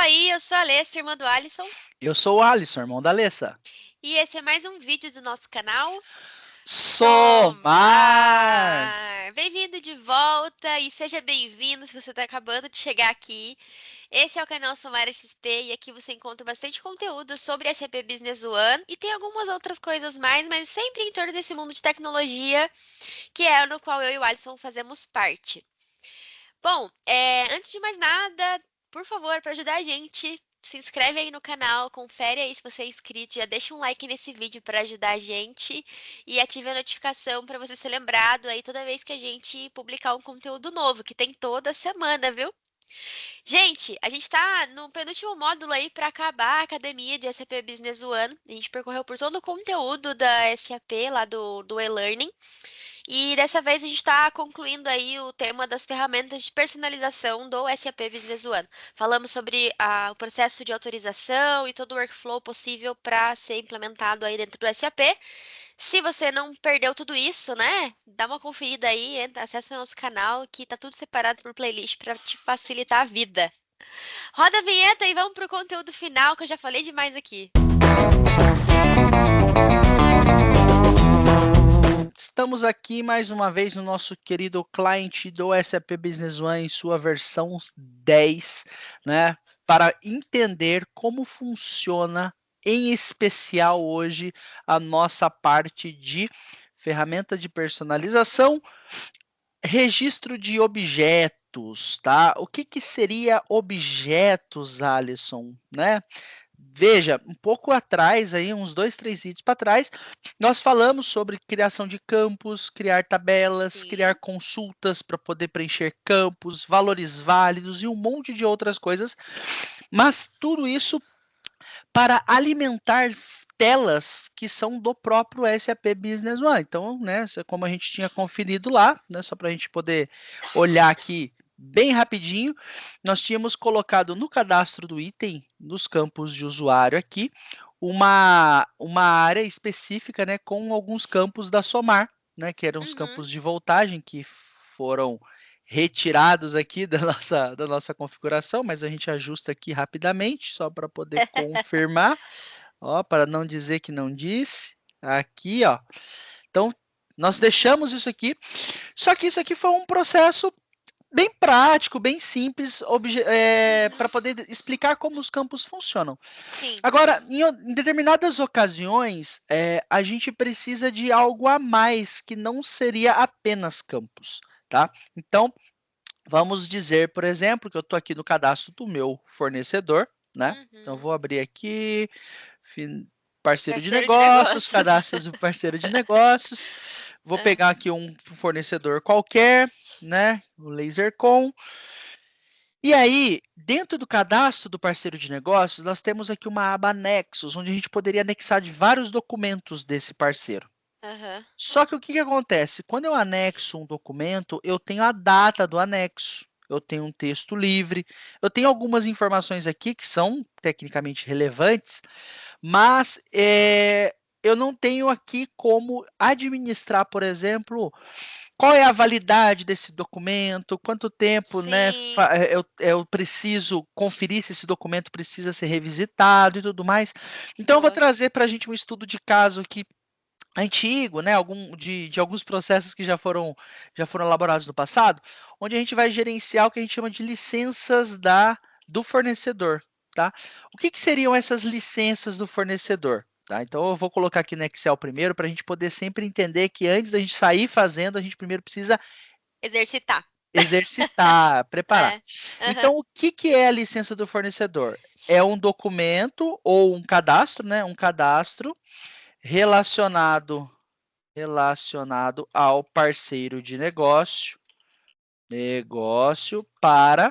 aí, eu sou a Alessa, irmã do Alisson, Eu sou o Alisson, irmão da Alessa. e esse é mais um vídeo do nosso canal Somar! Somar. Bem-vindo de volta e seja bem-vindo se você está acabando de chegar aqui. Esse é o canal Somar XP e aqui você encontra bastante conteúdo sobre SAP Business One e tem algumas outras coisas mais, mas sempre em torno desse mundo de tecnologia que é no qual eu e o Alisson fazemos parte. Bom, antes de mais nada, por favor, para ajudar a gente, se inscreve aí no canal, confere aí se você é inscrito, já deixa um like nesse vídeo para ajudar a gente e ative a notificação para você ser lembrado aí toda vez que a gente publicar um conteúdo novo, que tem toda semana, viu? Gente, a gente tá no penúltimo módulo aí para acabar a academia de SAP Business One. A gente percorreu por todo o conteúdo da SAP lá do e-learning. E dessa vez a gente está concluindo aí o tema das ferramentas de personalização do SAP Business One. Falamos sobre o processo de autorização e todo o workflow possível para ser implementado aí dentro do SAP. Se você não perdeu tudo isso, né? Dá uma conferida aí, acessa nosso canal que tá tudo separado por playlist para te facilitar a vida. Roda a vinheta e vamos pro conteúdo final que eu já falei demais aqui. Estamos aqui mais uma vez no nosso querido cliente do SAP Business One em sua versão 10, né? Para entender como funciona, em especial hoje, a nossa parte de ferramenta de personalização, registro de objetos, tá? O que seria objetos, Alisson, né? Veja, um pouco atrás, aí, uns 2, 3 vídeos para trás, nós falamos sobre criação de campos, criar tabelas, criar Sim. consultas para poder preencher campos, valores válidos e um monte de outras coisas, mas tudo isso para alimentar telas que são do próprio SAP Business One. Então, né, como a gente tinha conferido lá, né, só para a gente poder olhar aqui bem rapidinho, nós tínhamos colocado no cadastro do item, nos campos de usuário aqui, uma área específica, né, com alguns campos da Somar, né, que eram os Uhum. campos de voltagem que foram retirados aqui da nossa configuração, mas a gente ajusta aqui rapidamente, só para poder confirmar, ó, para não dizer que não disse, aqui, ó. Então, nós deixamos isso aqui, só que isso aqui foi um processo bem prático, bem simples, para poder explicar como os campos funcionam. Sim. Agora, em determinadas ocasiões, a gente precisa de algo a mais, que não seria apenas campos, tá? Então, vamos dizer, por exemplo, que eu estou aqui no cadastro do meu fornecedor, né? Então, Uhum. vou abrir aqui, parceiro de Parceiro de negócios, negócios. cadastro do parceiro de negócios. Vou É. pegar aqui um fornecedor qualquer, né? O LaserCon. E aí, dentro do cadastro do parceiro de negócios, nós temos aqui uma aba anexos, onde a gente poderia anexar de vários documentos desse parceiro. Aham. Só que o que acontece? Quando eu anexo um documento, eu tenho a data do anexo, eu tenho um texto livre, eu tenho algumas informações aqui que são tecnicamente relevantes, mas eu não tenho aqui como administrar, por exemplo, qual é a validade desse documento, quanto tempo, né, Sim. eu preciso conferir se esse documento precisa ser revisitado e tudo mais. Então, eu vou Boa. trazer para a gente um estudo de caso aqui antigo, né, de alguns processos que já foram elaborados no passado, onde a gente vai gerenciar o que a gente chama de licenças do fornecedor. Tá? O que seriam essas licenças do fornecedor? Tá? Então, eu vou colocar aqui no Excel primeiro para a gente poder sempre entender que antes da gente sair fazendo, a gente primeiro precisa Exercitar. exercitar, preparar. É. Aham. Então, o que é a licença do fornecedor? É um documento ou um cadastro, né? Um cadastro relacionado ao parceiro de negócio, para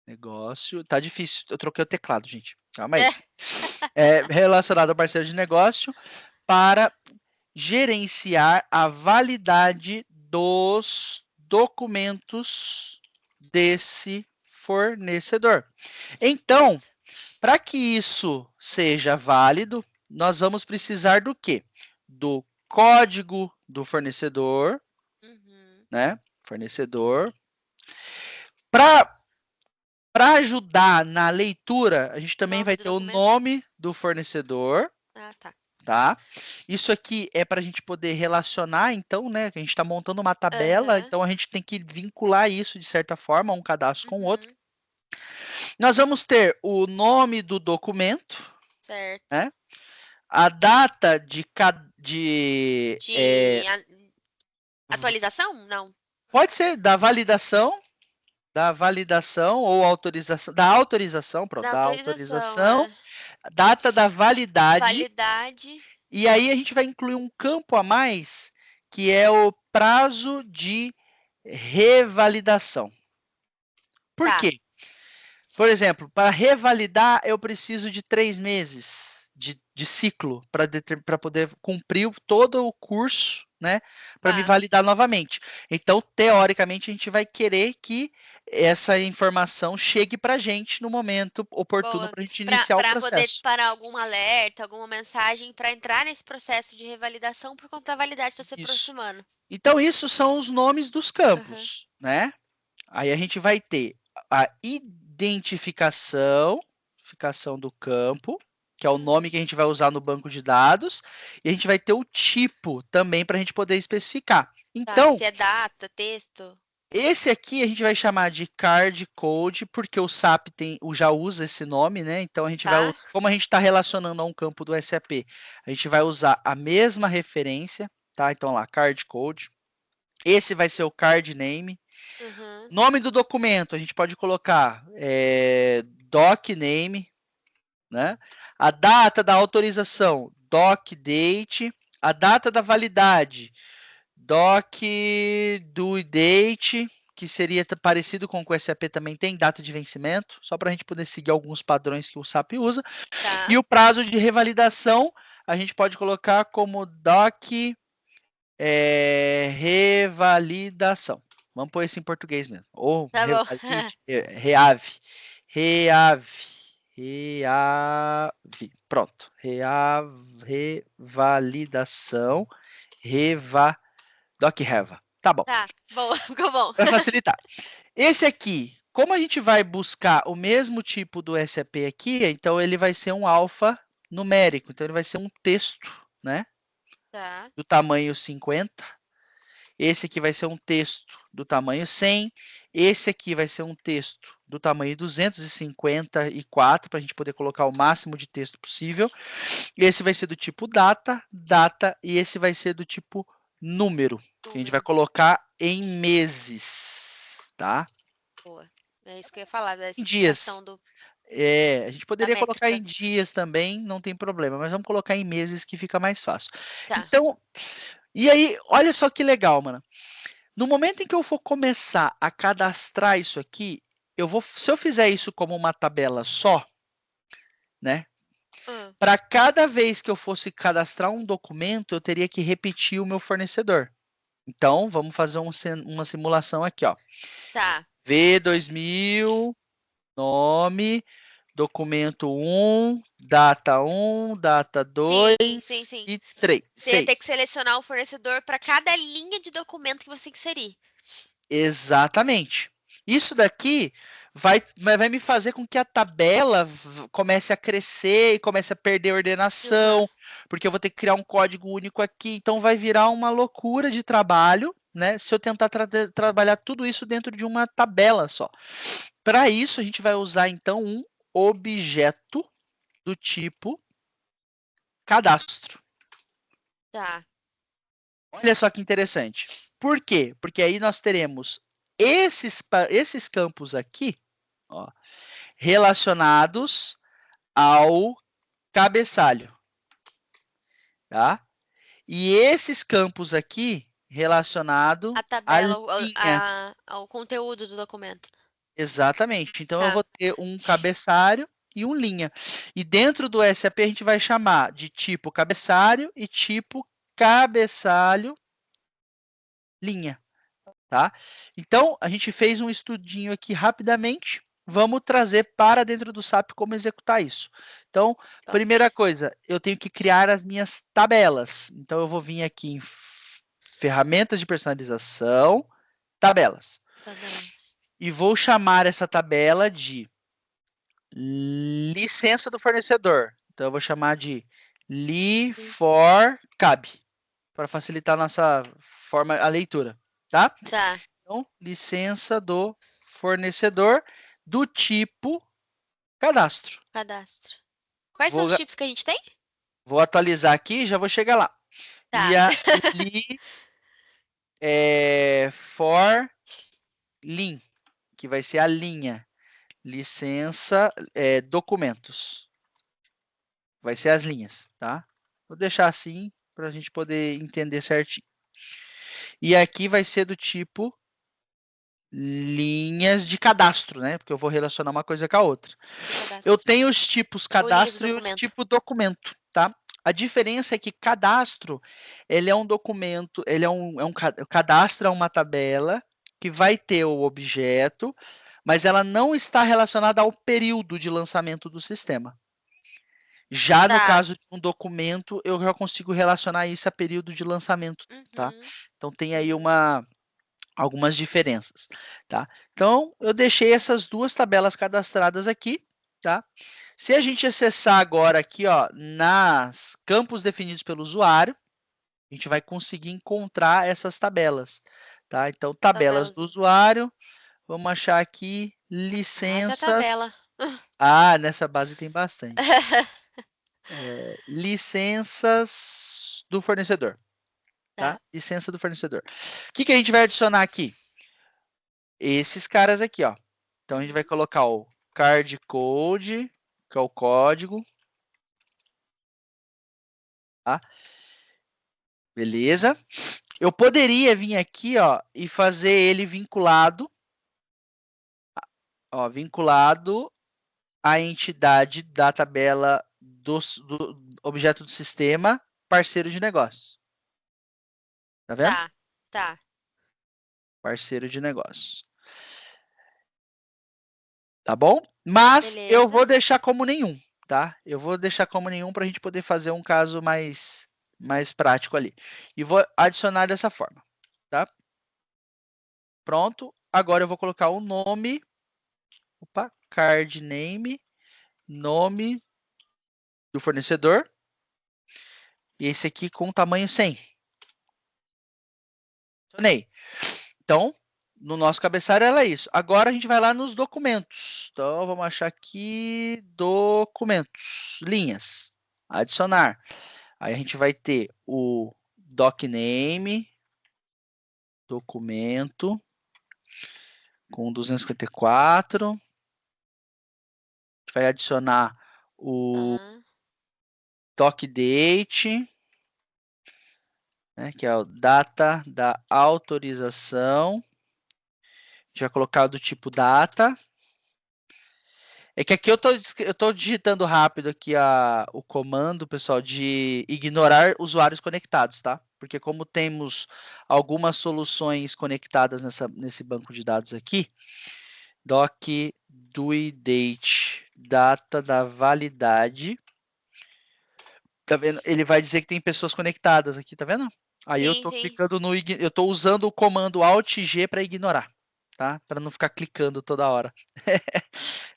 negócio, tá difícil, eu troquei o teclado, gente, calma aí. É. Relacionado ao parceiro de negócio para gerenciar a validade dos documentos desse fornecedor. Então, Isso. para que isso seja válido, nós vamos precisar do quê? Do código do fornecedor, Uhum. né? Fornecedor. Para Para ajudar na leitura, a gente também Nome vai do ter o documento? nome do fornecedor, Ah, tá. tá? Isso aqui é para a gente poder relacionar, então, né? Que a gente está montando uma tabela, Aham. então a gente tem que vincular isso de certa forma, um cadastro com o outro. Uhum. Nós vamos ter o nome do documento, Certo. né? A data de De atualização? Não. pode ser da validação ou autorização, da autorização, pronto, Da da autorização, autorização, data da validade, validade. e aí a gente vai incluir um campo a mais, que é o prazo de revalidação. Por Tá. quê? Por exemplo, para revalidar, eu preciso de 3 meses de ciclo para poder cumprir todo o curso, né? Para me Tá. validar novamente. Então, teoricamente, a gente vai querer que essa informação chegue para a gente no momento oportuno Boa. para a gente iniciar o Para poder processo. disparar algum alerta, alguma mensagem para entrar nesse processo de revalidação por conta da validade estar se Isso. aproximando. Então, isso são os nomes dos Aham. campos, né? Aí a gente vai ter a identificação do campo, que é o nome que a gente vai usar no banco de dados, e a gente vai ter o tipo também para a gente poder especificar. Tá. Então, Se é data, texto. esse aqui a gente vai chamar de card code, porque o SAP já usa esse nome, né? Então a gente vai, Tá. como a gente está relacionando a um campo do SAP, a gente vai usar a mesma referência, tá? Então lá, card code. Esse vai ser o card name. Uhum. Nome do documento, a gente pode colocar doc name, né? A data da autorização, doc date. A data da validade, doc due date, que seria parecido com o que o SAP também tem, data de vencimento, só para a gente poder seguir alguns padrões que o SAP usa. Tá. E o prazo de revalidação, a gente pode colocar como doc revalidação. Vamos pôr isso em português mesmo. Ou Tá bom. reave. Reave. Pronto. Revalidação. Doc Reva. Tá bom. Tá. Boa. Ficou bom. Para facilitar. Esse aqui, como a gente vai buscar o mesmo tipo do SAP aqui, então ele vai ser um alfanumérico. Então ele vai ser um texto, né? Tá. Do tamanho 50. Esse aqui vai ser um texto do tamanho 100. Esse aqui vai ser um texto do tamanho 254, para a gente poder colocar o máximo de texto possível. Esse vai ser do tipo data, e esse vai ser do tipo número. Que a gente vai colocar em meses, tá? Boa. É isso que eu ia falar, da Em dias. especificação do. A gente poderia colocar em dias também, não tem problema, mas vamos colocar em meses que fica mais fácil. Tá. Então, e aí, olha só que legal, mano. No momento em que eu for começar a cadastrar isso aqui, se eu fizer isso como uma tabela só, né? Para cada vez que eu fosse cadastrar um documento, eu teria que repetir o meu fornecedor. Então, vamos fazer uma simulação aqui, ó. Tá. V2000, nome, documento 1, data 2 Sim. e 3. Você ia ter que selecionar o fornecedor para cada linha de documento que você inserir. Exatamente. Isso daqui vai me fazer com que a tabela comece a crescer e comece a perder ordenação, porque eu vou ter que criar um código único aqui, então vai virar uma loucura de trabalho, né? Se eu tentar trabalhar tudo isso dentro de uma tabela só. Para isso, a gente vai usar então um objeto do tipo cadastro. Tá. Olha só que interessante. Por quê? Porque aí nós teremos esses campos aqui, ó, relacionados ao cabeçalho, tá? E esses campos aqui relacionado A à tabela, linha. ao conteúdo do documento. Exatamente. Então eu Tá. vou ter um cabeçalho e um linha. E dentro do SAP a gente vai chamar de tipo cabeçalho e tipo cabeçalho linha. Tá? Então, a gente fez um estudinho aqui rapidamente. Vamos trazer para dentro do SAP como executar isso. Então, primeira coisa, eu tenho que criar as minhas tabelas. Então, eu vou vir aqui em ferramentas de personalização, tabelas. E vou chamar essa tabela de licença do fornecedor. Então, eu vou chamar de li_for_cab, para facilitar a nossa a leitura, tá? Tá. Então, licença do fornecedor do tipo cadastro. Cadastro. Quais são Vou, os tipos que a gente tem? vou atualizar aqui e já vou chegar lá. Tá. E a li for lin, que vai ser a linha. Licença, documentos. Vai ser as linhas, tá? Vou deixar assim para a gente poder entender certinho. E aqui vai ser do tipo linhas de cadastro, né? Porque eu vou relacionar uma coisa com a outra. Eu tenho os tipos cadastro e os tipos documento, tá? A diferença é que cadastro, ele é um documento, ele cadastro é uma tabela que vai ter o objeto, mas ela não está relacionada ao período de lançamento do sistema. Já no caso de um documento, eu já consigo relacionar isso a período de lançamento, tá? Então tem aí algumas diferenças, tá? Então eu deixei essas duas tabelas cadastradas aqui, tá? Se a gente acessar agora aqui, ó, nas campos definidos pelo usuário, a gente vai conseguir encontrar essas tabelas, tá? Então tabelas do usuário, vamos achar aqui licenças. Nessa base tem bastante. Licenças do fornecedor. Tá? Licença do fornecedor. O que a gente vai adicionar aqui? Esses caras aqui, ó. Então a gente vai colocar o card code, que é o código. Tá? Beleza? Eu poderia vir aqui, ó, e fazer ele vinculado, ó, vinculado à entidade da tabela do objeto do sistema parceiro de negócios. Tá vendo? Tá. Parceiro de negócios. Tá bom? Mas eu vou deixar como nenhum, tá? Eu vou deixar como nenhum para a gente poder fazer um caso mais prático ali. E vou adicionar dessa forma, tá? Pronto. Agora eu vou colocar o nome, card name, nome do fornecedor. E esse aqui com tamanho 100. Adicionei. Então, no nosso cabeçalho era isso. Agora a gente vai lá nos documentos. Então, vamos achar aqui documentos, linhas, adicionar. Aí a gente vai ter o docname, documento, com 254. A gente vai adicionar o docdate, né, que é a data da autorização. A gente vai colocar do tipo data. É que aqui eu tô digitando rápido aqui o comando, pessoal, de ignorar usuários conectados, tá? Porque como temos algumas soluções conectadas nesse banco de dados aqui, doc due date, data da validade, tá vendo? Ele vai dizer que tem pessoas conectadas aqui, tá vendo? Aí eu tô clicando eu tô usando o comando Alt G para ignorar, tá? Para não ficar clicando toda hora.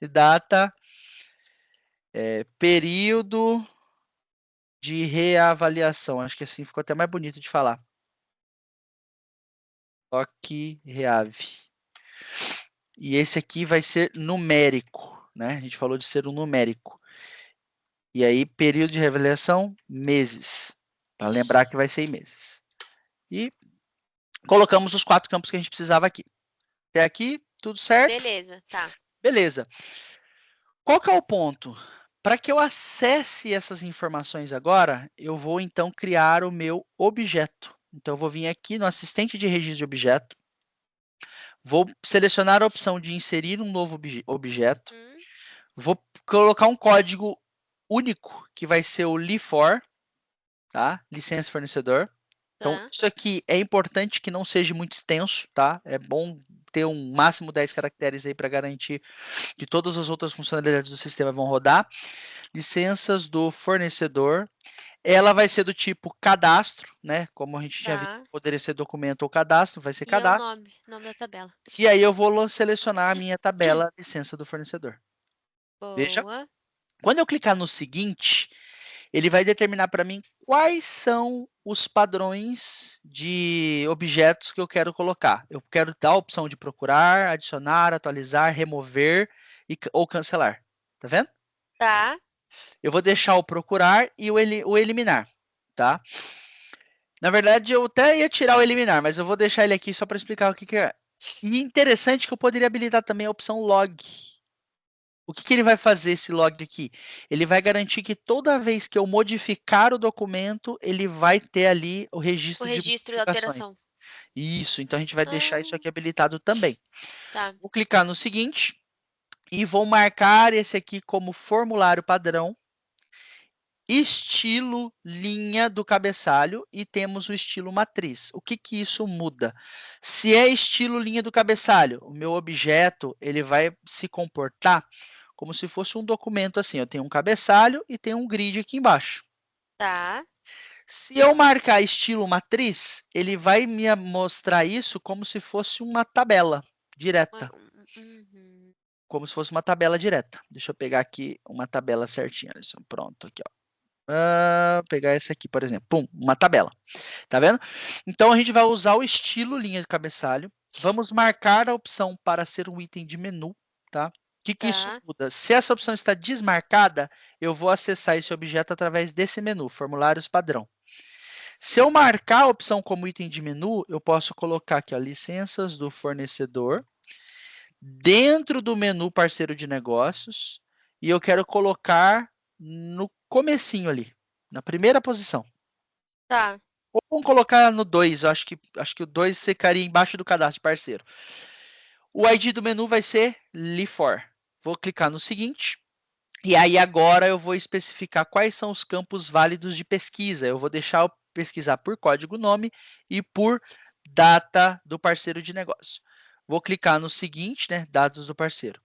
Data período de reavaliação. Acho que assim ficou até mais bonito de falar. Doc reave. E esse aqui vai ser numérico, né? A gente falou de ser um numérico. E aí, período de reavaliação, meses. Para lembrar que vai ser em meses. E colocamos os 4 campos que a gente precisava aqui. Até aqui, tudo certo? Beleza, tá. Beleza. Qual que é o ponto? Para que eu acesse essas informações agora, eu vou então criar o meu objeto. Então, eu vou vir aqui no assistente de registro de objeto, vou selecionar a opção de inserir um novo objeto, vou colocar um código único, que vai ser o li_for, tá? Licença fornecedor. Então, isso aqui é importante que não seja muito extenso, tá? É bom ter um máximo 10 caracteres aí para garantir que todas as outras funcionalidades do sistema vão rodar. Licenças do fornecedor. Ela vai ser do tipo cadastro, né? Como a gente tinha visto, poderia ser documento ou cadastro, vai ser cadastro. E o nome da tabela. E aí eu vou selecionar a minha tabela licença do fornecedor. Veja, Boa. quando eu clicar no seguinte, ele vai determinar para mim quais são os padrões de objetos que eu quero colocar. Eu quero dar a opção de procurar, adicionar, atualizar, remover ou cancelar. Tá vendo? Tá. Eu vou deixar o procurar e o eliminar, tá? Na verdade, eu até ia tirar o eliminar, mas eu vou deixar ele aqui só para explicar o que é. E interessante que eu poderia habilitar também a opção log. O que ele vai fazer, esse log aqui? Ele vai garantir que toda vez que eu modificar o documento, ele vai ter ali o O registro de registro da modificações. alteração. Isso, então a gente vai deixar isso Ah, aqui habilitado também. tá. Vou clicar no seguinte e vou marcar esse aqui como formulário padrão, estilo linha do cabeçalho e temos o estilo matriz. O que isso muda? Se é estilo linha do cabeçalho, o meu objeto ele vai se comportar como se fosse um documento assim. Eu tenho um cabeçalho e tenho um grid aqui embaixo. Tá. Se eu marcar estilo matriz, ele vai me mostrar isso como se fosse uma tabela direta. Uhum. Como se fosse uma tabela direta. Deixa eu pegar aqui uma tabela certinha. Pronto, aqui, ó. Pegar essa aqui, por exemplo. Pum, uma tabela. Tá vendo? Então, a gente vai usar o estilo linha de cabeçalho. Vamos marcar a opção para ser um item de menu, tá? O que isso Tá. muda? Se essa opção está desmarcada, eu vou acessar esse objeto através desse menu, formulários padrão. Se eu marcar a opção como item de menu, eu posso colocar aqui, ó, licenças do fornecedor, dentro do menu parceiro de negócios, e eu quero colocar no comecinho ali, na primeira posição. Tá. Ou vamos colocar no 2, eu acho que o 2 ficaria embaixo do cadastro de parceiro. O ID do menu vai ser Li4. Vou clicar no seguinte, e aí agora eu vou especificar quais são os campos válidos de pesquisa. Eu vou deixar eu pesquisar por código-nome e por data do parceiro de negócio. Vou clicar no seguinte, né, dados do parceiro.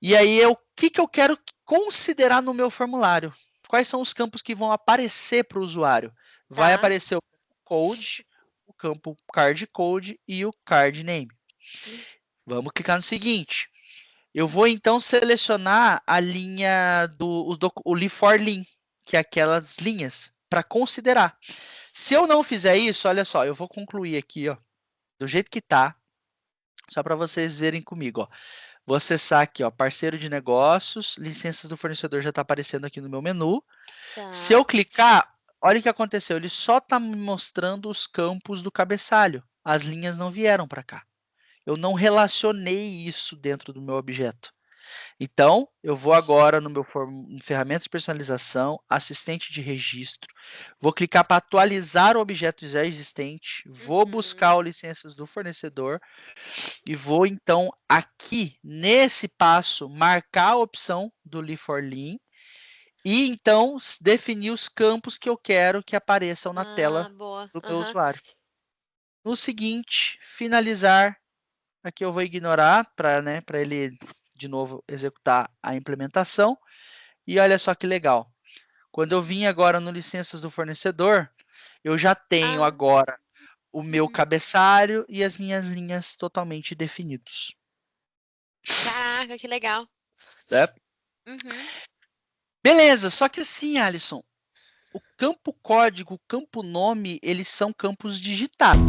E aí, o que eu quero considerar no meu formulário? Quais são os campos que vão aparecer para o usuário? Vai Tá. aparecer o code, o campo card code e o card name. Vamos clicar no seguinte. Eu vou então selecionar a linha o Li4Lin, que é aquelas linhas, para considerar. Se eu não fizer isso, olha só, eu vou concluir aqui, ó, do jeito que está, só para vocês verem comigo, ó. Vou acessar aqui, ó, parceiro de negócios, licenças do fornecedor já está aparecendo aqui no meu menu. Tá. Se eu clicar, olha o que aconteceu, ele só está me mostrando os campos do cabeçalho. As linhas não vieram para cá. Eu não relacionei isso dentro do meu objeto. Então, eu vou agora no meu ferramenta de personalização, assistente de registro, vou clicar para atualizar o objeto já existente, vou buscar o licenças do fornecedor e vou então aqui nesse passo marcar a opção do Li4Lin e então definir os campos que eu quero que apareçam na tela Boa. do meu usuário. No seguinte, finalizar, aqui eu vou ignorar para ele de novo executar a implementação. E olha só que legal. Quando eu vim agora no licenças do fornecedor, eu já tenho agora o meu cabeçalho e as minhas linhas totalmente definidos. Caraca, que legal. Né? Uhum. Beleza, só que assim, Alisson, o campo código, o campo nome, eles são campos digitados.